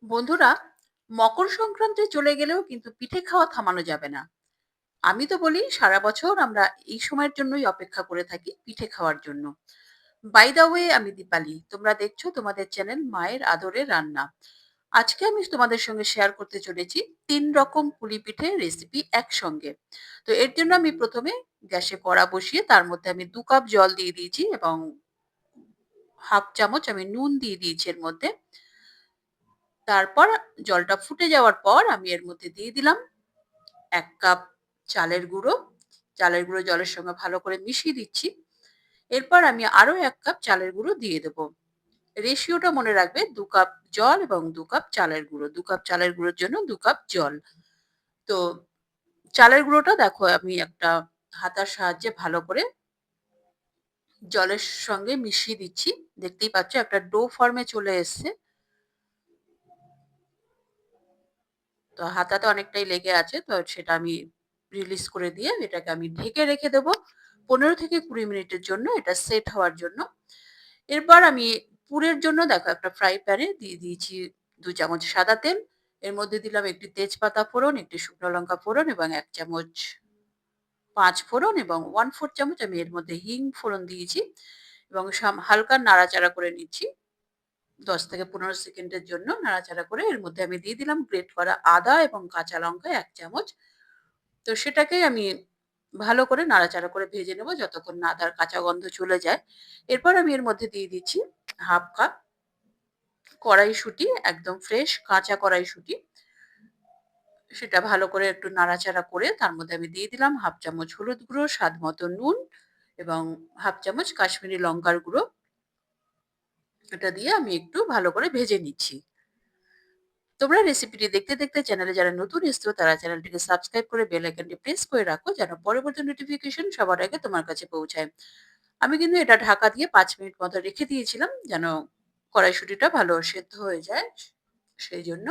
বন্ধুরা, মকর সংক্রান্তি চলে গেলেও কিন্তু পিঠে খাওয়া থামানো যাবে না। আমি তো বলি সারা বছর আমরা এই সময়ের জন্যই অপেক্ষা করে থাকি পিঠে খাওয়ার জন্য। বাই দা ওয়ে, আমি দীপালি, তোমরা দেখছো তোমাদের চ্যানেল মায়ের আদরের রান্না। আজকে আমি তোমাদের সঙ্গে শেয়ার করতে চলেছি ৩ রকম পুলি পিঠে রেসিপি একসঙ্গে। তো এর জন্য আমি প্রথমে গ্যাসে কড়া বসিয়ে তার মধ্যে আমি ২ কাপ জল দিয়ে দিয়েছি এবং হাফ চামচ আমি নুন দিয়ে দিয়েছি এর মধ্যে। তারপর জলটা ফুটে যাওয়ার পর আমি এর মধ্যে দিয়ে দিলাম ১ কাপ চালের গুঁড়ো। চালের গুঁড়ো জলের সঙ্গে ভালো করে মিশিয়ে দিচ্ছি। এরপর আমি আরো ১ কাপ চালের গুঁড়ো দিয়ে দেব। রেশিওটা মনে রাখবে, ২ কাপ জল এবং ২ কাপ চালের গুঁড়ো। ২ কাপ চালের গুঁড়োর জন্য ২ কাপ জল। তো চালের গুঁড়োটা দেখো আমি একটা হাতার সাহায্যে ভালো করে জলের সঙ্গে মিশিয়ে দিচ্ছি। দেখতেই পাচ্ছ একটা ডো ফর্মে চলে এসছে। তো হাতাতে অনেকটাই লেগে আছে। তো সেটা আমি রিলিজ করে দিয়ে এটাকে আমি ঢেকে রেখে দেবো ১৫ থেকে ২০ মিনিটের জন্য, এটা সেট হওয়ার জন্য। এরপর আমি পুরের জন্য দেখো একটা ফ্রাই প্যানে দিয়ে দিয়েছি ২ চামচ সাদা তেল। এর মধ্যে দিলাম একটি তেজপাতা ফোড়ন, একটি শুকনো লঙ্কা ফোড়ন এবং ১ চামচ ৫ ফোড়ন এবং 1/4 চামচ আমি এর মধ্যে হিং ফোড়ন দিয়েছি এবং হালকা নাড়াচাড়া করে নিচ্ছি। ১০ থেকে ১৫ সেকেন্ডের জন্য নাড়াচাড়া করে এর মধ্যে আমি দিয়ে দিলাম গ্রেট করা আদা এবং কাঁচা লঙ্কা ১ চামচ। তো সেটাকেই আমি ভালো করে নাড়াচাড়া করে ভেজে নেব যতক্ষণ না আদার কাঁচা গন্ধ চলে যায়। এরপর আমি এর মধ্যে দিয়ে দিচ্ছি হাফ কাপ কড়াইশুঁটি, একদম ফ্রেশ কাঁচা কড়াইশুঁটি। সেটা ভালো করে একটু নাড়াচাড়া করে তার মধ্যে আমি দিয়ে দিলাম হাফ চামচ হলুদ গুঁড়ো, স্বাদ মতো নুন এবং হাফ চামচ কাশ্মীরি লঙ্কার গুঁড়ো। এটা দিয়ে আমি একটু ভালো করে ভেজে নিচ্ছি। তোমরা রেসিপিটি দেখতে দেখতে চ্যানেলে যারা নতুন এসছো তারা চ্যানেলটিকে সাবস্ক্রাইব করে বেল আইকনটি প্রেস করে রাখো যেন পরবর্তী নোটিফিকেশন সবার আগে তোমার কাছে পৌঁছায়। আমি কিন্তু এটা ঢাকা দিয়ে ৫ মিনিট মতো রেখে দিয়েছিলাম যেন কড়াইশুঁটিটা ভালো সেদ্ধ হয়ে যায়, সেই জন্য।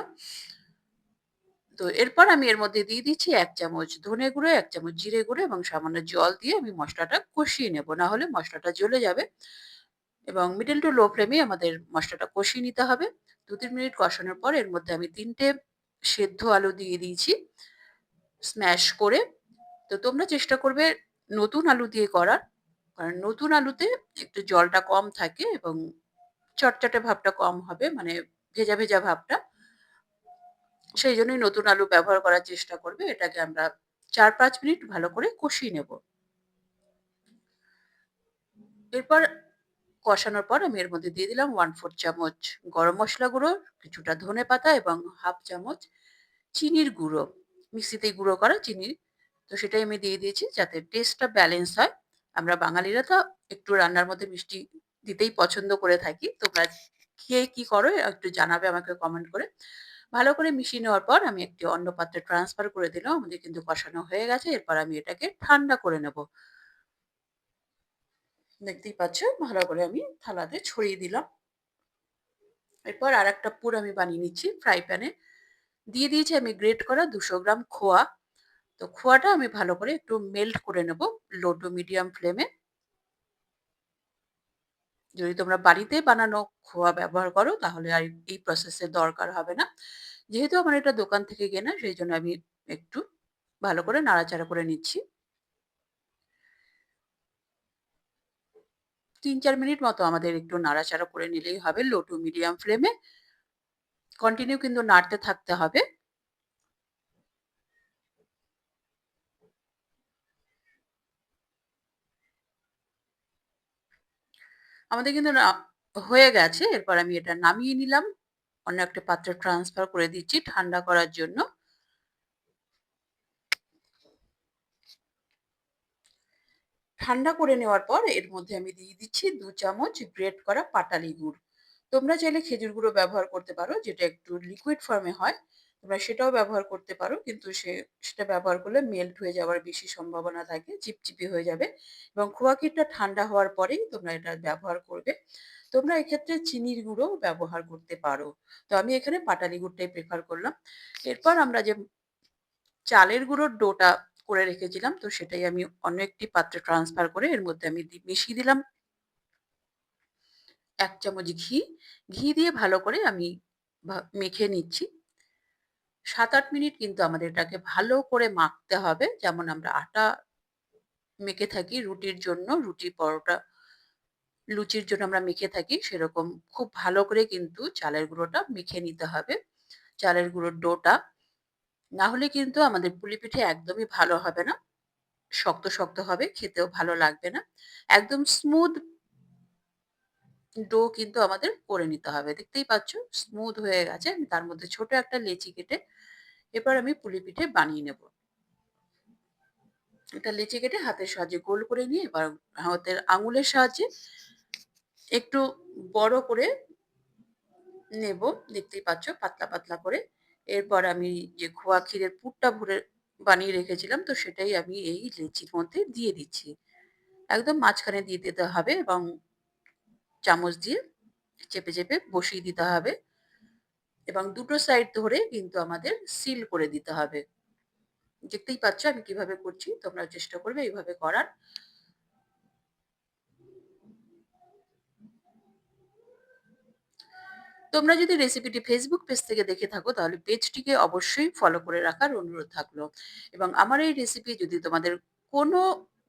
তো এরপর আমি এর মধ্যে দিয়ে দিচ্ছি ১ চামচ ধনে গুঁড়ো, ১ চামচ জিরে গুঁড়ো এবং সামান্য জল দিয়ে আমি মসলাটা কষিয়ে নেব, না হলে মসলাটা জ্বলে যাবে। এবং মিডল টু লো ফ্লেমে আমাদের মসলাটা কষিয়ে নিতে হবে। ২-৩ মিনিট কষানোর পর এর মধ্যে আমি ৩ টে সেদ্ধ আলু দিয়ে দিয়েছি স্ম্যাশ করে। তো তোমরা চেষ্টা করবে নতুন আলু দিয়ে করার। কারণ নতুন আলুতে একটু জলটা কম থাকে এবং চটচটে ভাবটা কম হবে, মানে ভেজা, ভেজা ভাবটা। সেই জন্যই নতুন আলু ব্যবহার করার চেষ্টা করবে। এটাকে আমরা ৪-৫ মিনিট ভালো করে কষিয়ে নেব। এরপর কষানোর পর আমি এর মধ্যে দিয়ে দিলাম 1/4 চামচ গরম মসলা গুঁড়ো, কিছুটা ধনেপাতা এবং হাফ চামচ চিনির গুঁড়ো। মিক্সিতেই গুঁড়ো করা চিনি। তো সেটাই আমি দিয়ে দিয়েছি যাতে টেস্টটা ব্যালেন্স হয়। আমরা বাঙালিরা তো একটু রান্নার মধ্যে মিষ্টি দিতেই পছন্দ করে থাকি। তোমরা কে কি করো একটু জানাবে আমাকে কমেন্ট করে। ভালো করে মিশিয়ে নেওয়ার পর আমি একটি অন্য পাত্রে ট্রান্সফার করে দিলাম। আমাদের কিন্তু কষানো হয়ে গেছে। এরপর আমি এটাকে ঠান্ডা করে নেব। দেখতেই পাচ্ছ ভালো করে আমি থালাতে ছড়িয়ে দিলাম। এরপর আরেকটা পুর আমি বানিয়ে নিচ্ছি ফ্রাই প্যানে। দিয়ে দিয়েছি আমি গ্রেট করা ২০০ গ্রাম খোয়া। তো খোয়াটা আমি ভালো করে একটু মেল্ট করে নেব লো টু মিডিয়াম ফ্লেমে। যদি তোমরা বাড়িতে বানানো খোয়া ব্যবহার করো তাহলে আর এই প্রসেসের দরকার হবে না। যেহেতু আমার এটা দোকান থেকে কেনা সেই জন্য আমি একটু ভালো করে নাড়াচাড়া করে নিচ্ছি। ৩-৪ মিনিট মতো আমাদের একটু নাড়াচাড়া করে নিলেই হবে লো টু মিডিয়াম ফ্লেমে। কন্টিনিউ কিন্তু নাড়তে থাকতে হবে। আমাদের কিন্তু হয়ে গেছে। এরপর আমি এটা নামিয়ে নিলাম। অন্য একটা পাত্রে ট্রান্সফার করে দিচ্ছি ঠান্ডা করার জন্য। ঠান্ডা করে নেওয়ার পর এর মধ্যে আমি দিয়ে দিচ্ছি ২ চামচ গ্রেট করা পাটালি গুড়। তোমরা চাইলে খেজুর গুঁড়ো ব্যবহার করতে পারো যেটা একটু লিকুইড ফর্মে হয়। তোমরা সেটাও ব্যবহার করতে পারো। কিন্তু সেটা ব্যবহার করলে মেল্ট হয়ে যাওয়ার বেশি সম্ভাবনা থাকে, চিপচিপে হয়ে যাবে। এবং খোয়া ক্ষীরটা ঠান্ডা হওয়ার পরেই তোমরা এটা ব্যবহার করবে। তোমরা এক্ষেত্রে চিনির গুঁড়ো ব্যবহার করতে পারো। তো আমি এখানে পাটালি গুড়টাই প্রেফার করলাম। এরপর আমরা যে চালের গুঁড়োর ডোটা করে রেখেছিলাম তো সেটাই আমি অন্য একটি পাত্রে ট্রান্সফার করে এর মধ্যে আমি মিশিয়ে দিলাম ১ চামচ ঘি। ঘি দিয়ে ভালো করে আমি মেখে নিচ্ছি। ৭-৮ মিনিট কিন্তু আমাদের এটাকে ভালো করে মাখতে হবে। যেমন আমরা আটা মেখে থাকি রুটির জন্য, রুটি, পরোটা, লুচির জন্য আমরা মেখে থাকি সেরকম খুব ভালো করে কিন্তু চালের গুঁড়োটা মেখে নিতে হবে। চালের গুঁড়োর ডোটা। না হলে কিন্তু আমাদের পুলি পিঠে একদমই ভালো হবে না। শক্ত, শক্ত হবে, খেতেও ভালো লাগবে না। একদম স্মুথ ডো কিন্তু আমাদের করে নিতে হবে। দেখতেই পাচ্ছ স্মুথ হয়ে গেছে। আমি তার মধ্যে ছোট একটা লেচি কেটে এবার আমি পুলি পিঠে বানিয়ে নেব। এটা লেচি কেটে হাতের সাহায্যে গোল করে নিয়ে এবার হাতের আঙুলের সাহায্যে একটু বড় করে নেব। দেখতেই পাচ্ছ পাতলা, পাতলা করে। এরপর আমি যে খোয়া ক্ষীরের পুরটা ভরে বানিয়ে রেখেছিলাম তো সেটাই আমি এই লেচির মধ্যে দিয়ে দিচ্ছি। একদম মাঝখানে দিয়ে দিতে হবে এবং চামচ দিয়ে চেপে, চেপে বসিয়ে দিতে হবে এবং দুটো সাইড ধরে কিন্তু আমাদের সিল করে দিতে হবে। দেখতেই পাচ্ছ আমি কিভাবে করছি। তোমরাও চেষ্টা করবে এইভাবে করার। তোমরা যদি রেসিপিটি ফেসবুক পেজ থেকে দেখে থাকো তাহলে পেজটিকে অবশ্যই ফলো করে রাখার অনুরোধ থাকলো এবং আমার এই রেসিপি যদি তোমাদের কোনো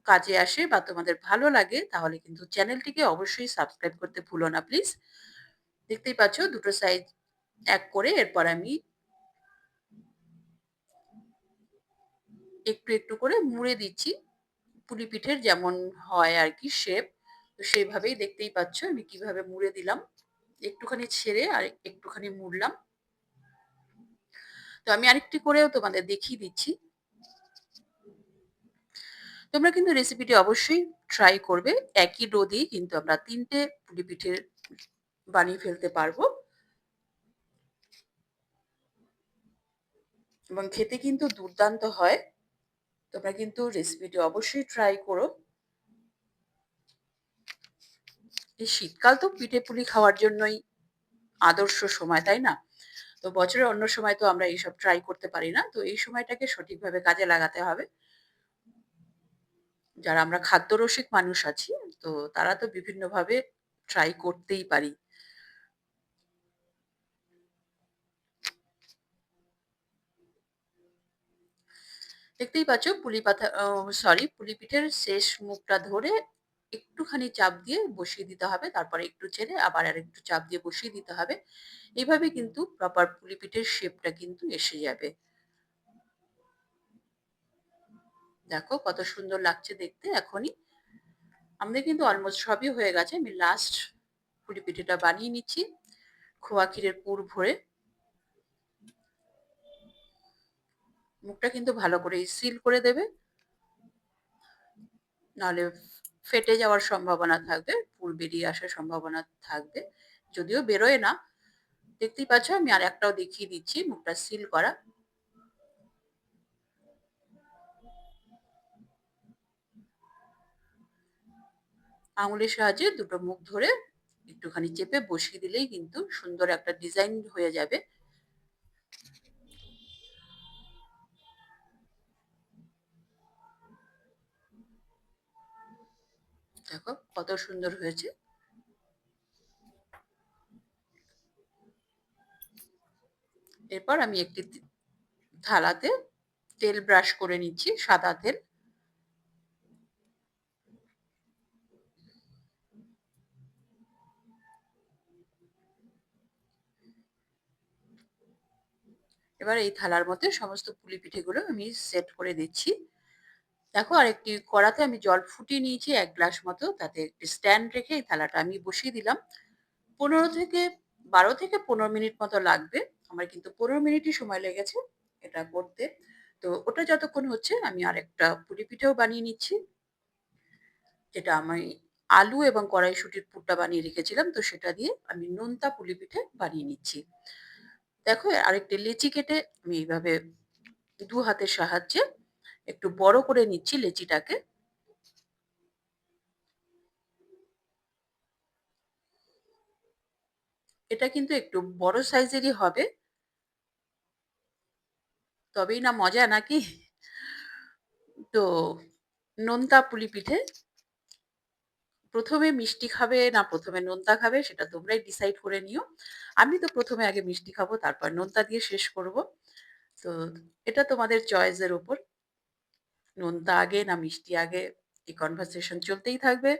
কাজে আসে বা তোমাদের ভালো লাগে তাহলে কিন্তু চ্যানেলটিকে অবশ্যই সাবস্ক্রাইব করতে ভুলো না প্লিজ। দেখতেই পাচ্ছ দুটো সাইজ এক করে এরপর আমি একটু, একটু করে মুড়ে দিচ্ছি। পুলি পিঠের যেমন হয় আরকি শেপ। তো সেইভাবেই দেখতেই পাচ্ছ আমি কিভাবে মুড়ে দিলাম। একটুখানি ছেড়ে আর একটুখানি মুড়লাম। তো আমি আরেকটি করেও তোমাদের দেখিয়ে দিচ্ছি। তোমরা কিন্তু রেসিপিটি অবশ্যই ট্রাই করবে। একই ডো দিয়েই কিন্তু আমরা ৩ টে পুলি পিঠে বানিয়ে ফেলতে পারবো এবং খেতে কিন্তু দুর্দান্ত হয়। তোমরা কিন্তু রেসিপিটি অবশ্যই ট্রাই করো। এই শীতকাল তো পিঠে পুলি খাওয়ার জন্যই আদর্শ সময়, তাই না? তো বছরের অন্য সময় তো আমরা এইসব ট্রাই করতে পারি না। তো এই সময়টাকে সঠিকভাবে কাজে লাগাতে হবে। যারা আমরা খাদ্যরসিক মানুষ আছি, তো তারা তো বিভিন্নভাবে ট্রাই করতেই পারি। দেখতেই পাচ্ছ পুলি পাতা সরি পুলি পিঠের শেষ মুখটা ধরে একটুখানি চাপ দিয়ে বসিয়ে দিতে হবে। তারপরে একটু ছেড়ে আবার আরেকটু চাপ দিয়ে বসিয়ে দিতে হবে। এভাবে কিন্তু প্রপার পুলি পিঠের শেপটা কিন্তু এসে যাবে। দেখো কত সুন্দর লাগছে দেখতে এখনই। আমাদের কিন্তু অলমোস্ট সবই হয়ে গেছে। আমি লাস্ট পুলি পিঠেটা বানিয়ে নিচ্ছি। খোয়া ক্ষীরের পুর ভরে। মুখটা কিন্তু ভালো করে সিল করে দেবে। নাহলে ফেটে যাওয়ার সম্ভাবনা থাকবে। পুর বেরিয়ে আসার সম্ভাবনা থাকবে। যদিও বেরোয় না। দেখতেই পাচ্ছ আমি আরেকটাও দেখিয়ে দিচ্ছি মুখটা সিল করা। আঙুলের সাহায্যে দুটো মুখ ধরে একটুখানি চেপে বসিয়ে দিলেই কিন্তু সুন্দর একটা ডিজাইন হয়ে যাবে। দেখো কত সুন্দর হয়েছে। এরপর আমি একটি থালাতে তেল ব্রাশ করে নিচ্ছি, সাদা তেল। এবার এই থালার মধ্যে সমস্ত পুলি পিঠেগুলো আমি সেট করে দিচ্ছি। দেখো আরেকটি কড়াতে আমি জল ফুটিয়ে নিয়েছি ১ গ্লাস মতো। তাতে একটি স্ট্যান্ড রেখে এই থালাটা আমি বসিয়ে দিলাম। ১৫ থেকে ১২ থেকে ১৫ মিনিট মতো লাগবে। আমার কিন্তু ১৫ মিনিটই সময় লেগেছে এটা করতে। তো ওটা যতক্ষণ হচ্ছে আমি আরেকটা পুলি পিঠেও বানিয়ে নিচ্ছি। যেটা আমি আলু এবং কড়াইশুঁটির পুরটা বানিয়ে রেখেছিলাম। তো সেটা দিয়ে আমি নোনতা পুলি পিঠে বানিয়ে নিচ্ছি। দেখো আরেকটি লেচি কেটে আমি এইভাবে ২ হাতের সাহায্যে একটু বড় করে নিচ্ছি লেচিটাকে। এটা কিন্তু একটু বড় সাইজেরই হবে। তবেই না মজা নাকি? তো নোনতা পুলি পিঠে প্রথমে মিষ্টি খাবে না প্রথমে নোনতা খাবে সেটা তোমরাই ডিসাইড করে নিও। আমি তো প্রথমে আগে মিষ্টি খাবো তারপর নোনতা দিয়ে শেষ করব। তো এটা তোমাদের চয়েসের উপর। নোনতা আগে না মিষ্টি আগে এই কনভারসেশন চলতেই থাকবে।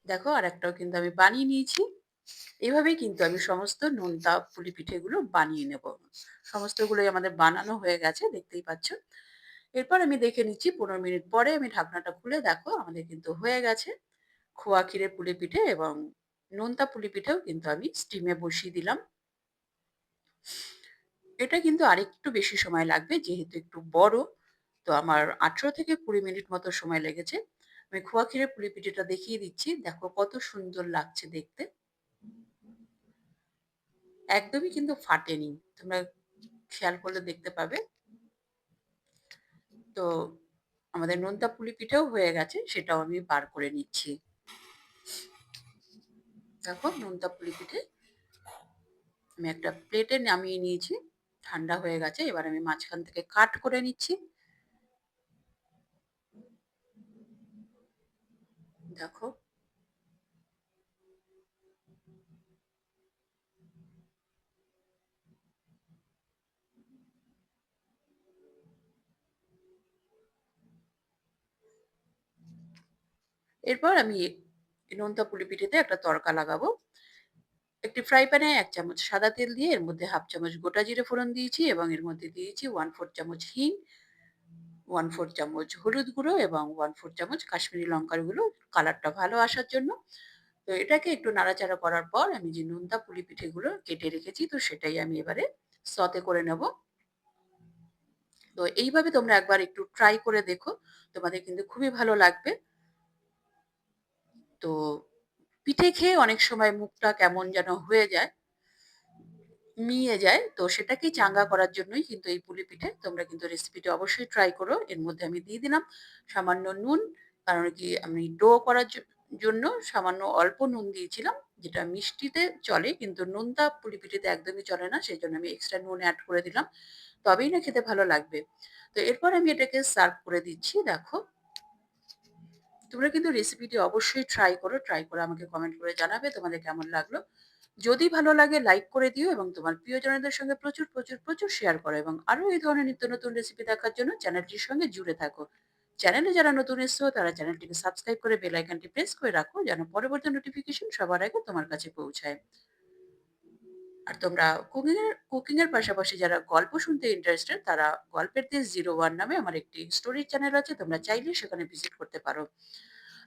দেখো আরেকটাও কিন্তু আমি বানিয়ে নিয়েছি। এভাবেই কিন্তু আমি সমস্ত নোনতা পুলি পিঠেগুলো বানিয়ে নেব। সমস্তগুলোই আমাদের বানানো হয়ে গেছে দেখতেই পাচ্ছ। এরপর আমি দেখে নিচ্ছি ১৫ মিনিট পরে আমি ঢাকনাটা খুলে দেখো আমাদের কিন্তু হয়ে গেছে। খোয়া ক্ষীরের পুলি পিঠে এবং নোনতা পুলি পিঠেও কিন্তু আমি স্টিমে বসিয়ে দিলাম। এটা কিন্তু আরেকটু বেশি সময় লাগবে যেহেতু একটু বড়। তো আমার ১৮ থেকে ২০ মিনিট মতো সময় লেগেছে। আমি খোয়া ক্ষীরের পুলি পিঠেটা দেখিয়ে দিচ্ছি। দেখো কত সুন্দর লাগছে দেখতে। একদমই কিন্তু ফাটেনি। তোমরা খেয়াল করলে দেখতে পাবে। তো আমাদের নোনতা পুলি পিঠেও হয়ে গেছে। সেটাও আমি বার করে নিচ্ছি। দেখো নোনতা পুলি পিঠে আমি একটা প্লেটে নামিয়ে নিয়েছি। ঠান্ডা হয়ে গেছে। এবার আমি মাঝখান থেকে কাট করে নিচ্ছি। দেখো এরপর আমি এই নোনতা পুলি পিঠেতে একটা তড়কা লাগাবো। একটি ফ্রাই প্যানে ১ চামচ সাদা তেল দিয়ে এর মধ্যে 1/2 চামচ গোটা জিরে ফোড়ন দিয়েছি এবং এর মধ্যে দিয়েছি 1/4 চামচ হিং, 1/4 চামচ হলুদ গুঁড়ো এবং 1/4 চামচ কাশ্মীরি লঙ্কার গুঁড়ো কালারটা ভালো আসার জন্য। তো এটাকে একটু নাড়াচাড়া করার পর আমি যে নোনতা পুলি পিঠেগুলো কেটে রেখেছি তো সেটাই আমি এবারে সতে করে নেব। তো এইভাবে তোমরা একবার একটু ট্রাই করে দেখো। তোমাদের কিন্তু খুবই ভালো লাগবে। তো পিঠে খেয়ে অনেক সময় মুখটা কেমন যেন হয়ে যায়, মিয়ে যায়। তো সেটাকেই চাঙ্গা করার জন্যই কিন্তু এই পুলি পিঠে। তোমরা কিন্তু রেসিপিটা অবশ্যই ট্রাই করো। এর মধ্যে আমি দিয়ে দিলাম সামান্য নুন। কারণ কি আমি ডো করার জন্য সামান্য অল্প নুন দিয়েছিলাম। যেটা মিষ্টিতে চলে কিন্তু নোনতা পুলি পিঠেতে একদমই চলে না। সেজন্য আমি এক্সট্রা নুন এড করে দিলাম। তবেই না খেতে ভালো লাগবে। তো এরপর আমি এটাকে সার্ভ করে দিচ্ছি। দেখো তোমরা কিন্তু রেসিপিটি অবশ্যই ট্রাই করো। ট্রাই করে আমাকে কমেন্ট করে জানাবে তোমাদের কেমন লাগলো। যদি ভালো লাগে লাইক করে দিও এবং তোমার প্রিয়জনদের সঙ্গে প্রচুর, প্রচুর, প্রচুর শেয়ার করো এবং আরো এই ধরনের নিত্য নতুন রেসিপি দেখার জন্য চ্যানেলটির সঙ্গে জুড়ে থাকো। চ্যানেলে যারা নতুন এসছো তারা চ্যানেলটিকে সাবস্ক্রাইব করে বেল আইকনটি প্রেস করে রাখো যেন পরবর্তী নোটিফিকেশন সবার আগে তোমার কাছে পৌঁছায়। আর তোমরা কুকিং এর পাশাপাশি যারা গল্প শুনতে ইন্টারেস্টেড তারা গল্পের দেশ 01 নামে আমার একটি স্টোরি চ্যানেল আছে। তোমরা চাইলে সেখানে ভিজিট করতে পারো।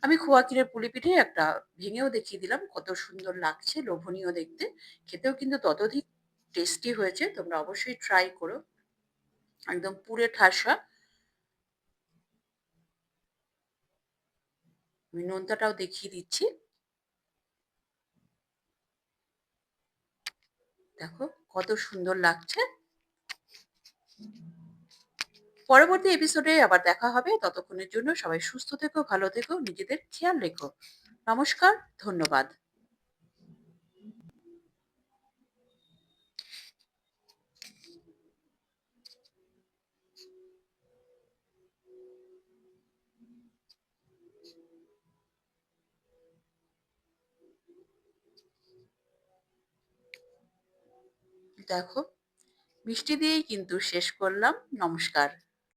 আমি খোয়া ক্ষীরের পুলি পিঠে একটা ভেঙেও দেখিয়ে দিলাম কত সুন্দর লাগছে, লোভনীয় দেখতে। খেতেও কিন্তু ততোধিক টেস্টি হয়েছে। তোমরা অবশ্যই ট্রাই করো। একদম পুড়ে ঠাসা। আমি নোনতাটাও দেখিয়ে দিচ্ছি। দেখো কত সুন্দর লাগছে। পরবর্তী এপিসোডে আবার দেখা হবে। ততক্ষণের জন্য সবাই সুস্থ থেকো, ভালো থেকো, নিজেদের খেয়াল রেখো। নমস্কার, ধন্যবাদ। দেখো মিষ্টি দিয়েই কিন্তু শেষ করলাম। নমস্কার।